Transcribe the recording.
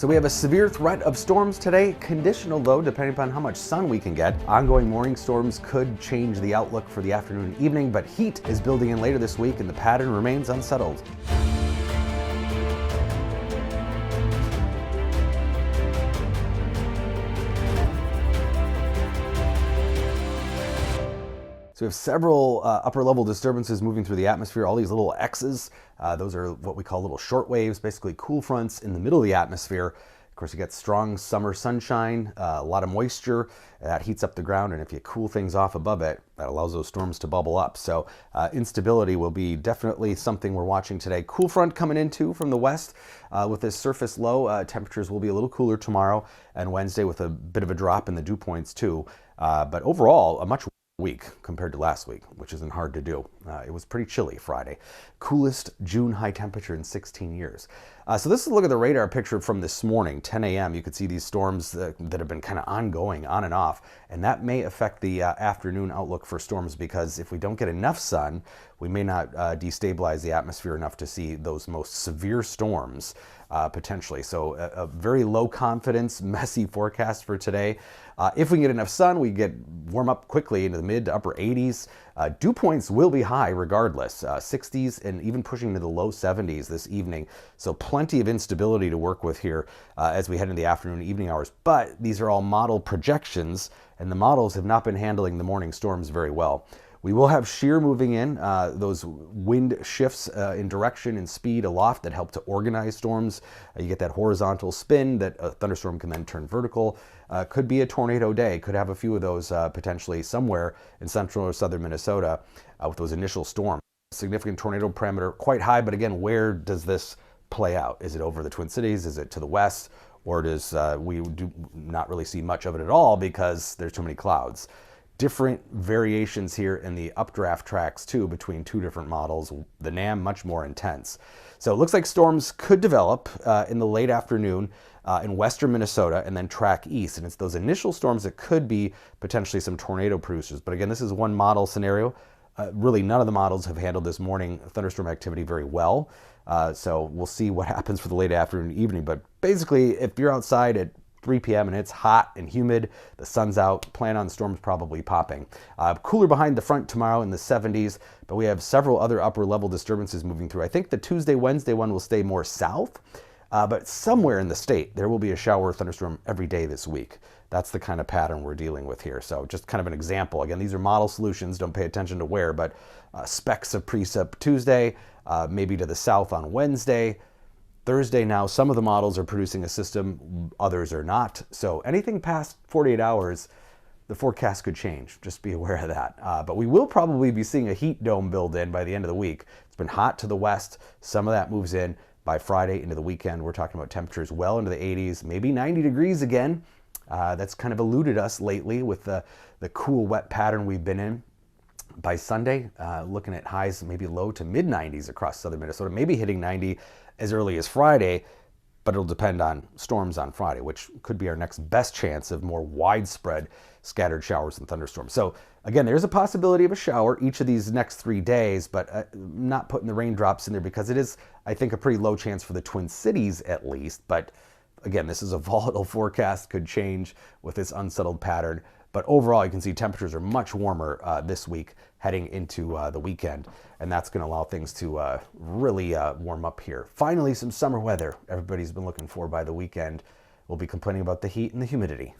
So we have a severe threat of storms today, conditional though, depending upon how much sun we can get. Ongoing morning storms could change the outlook for the afternoon and evening, but heat is building in later this week and the pattern remains unsettled. So we have several upper level disturbances moving through the atmosphere, all these little X's. Those are what we call little short waves, basically cool fronts in the middle of the atmosphere. Of course, you get strong summer sunshine, a lot of moisture, that heats up the ground, and if you cool things off above it, that allows those storms to bubble up. So instability will be definitely something we're watching today. Cool front coming in too from the west with this surface low. Temperatures will be a little cooler tomorrow and Wednesday with a bit of a drop in the dew points too. But overall, a much week compared to last week, which isn't hard to do. It was pretty chilly Friday. Coolest June high temperature in 16 years. So this is a look at the radar picture from this morning, 10 a.m. You could see these storms that have been kind of ongoing, on and off, and that may affect the afternoon outlook for storms because if we don't get enough sun, we may not destabilize the atmosphere enough to see those most severe storms potentially. So a very low confidence, messy forecast for today. If we get enough sun, we get warm up quickly into the mid to upper 80s. Dew points will be high regardless, 60s and even pushing into the low 70s this evening. So plenty of instability to work with here as we head into the afternoon and evening hours. But these are all model projections, and the models have not been handling the morning storms very well. We will have shear moving in, those wind shifts in direction and speed aloft that help to organize storms. You get that horizontal spin that a thunderstorm can then turn vertical. Could be a tornado day, could have a few of those potentially somewhere in central or southern Minnesota with those initial storms. Significant tornado parameter quite high, but again, where does this play out? Is it over the Twin Cities? Is it to the west? Or does we do not really see much of it at all because there's too many clouds? Different variations here in the updraft tracks too between two different models. The NAM much more intense. So it looks like storms could develop in the late afternoon in western Minnesota and then track east. And it's those initial storms that could be potentially some tornado producers. But again, this is one model scenario. Really none of the models have handled this morning thunderstorm activity very well. So we'll see what happens for the late afternoon and evening. But basically, if you're outside at 3 p.m. and it's hot and humid, the sun's out, plan on storms probably popping. Cooler behind the front tomorrow in the 70s, but we have several other upper level disturbances moving through. I think the Tuesday, Wednesday one will stay more south, but somewhere in the state, there will be a shower or thunderstorm every day this week. That's the kind of pattern we're dealing with here. So just kind of an example. Again, these are model solutions, don't pay attention to where, but specks of precip Tuesday, maybe to the south on Wednesday. Thursday now, some of the models are producing a system, others are not. So anything past 48 hours, the forecast could change. Just be aware of that. But we will probably be seeing a heat dome build in by the end of the week. It's been hot to the west. Some of that moves in by Friday into the weekend. We're talking about temperatures well into the 80s, maybe 90 degrees again. That's kind of eluded us lately with the cool, wet pattern we've been in. By Sunday, looking at highs maybe low to mid 90s across southern Minnesota, maybe hitting 90 as early as Friday, but it'll depend on storms on Friday, which could be our next best chance of more widespread scattered showers and thunderstorms. So again, there's a possibility of a shower each of these next 3 days, but not putting the raindrops in there because it is, I think, a pretty low chance for the Twin Cities at least. But again, this is a volatile forecast, could change with this unsettled pattern. But overall, you can see temperatures are much warmer this week heading into the weekend, and that's going to allow things to really warm up here. Finally, some summer weather everybody's been looking for by the weekend. We'll be complaining about the heat and the humidity.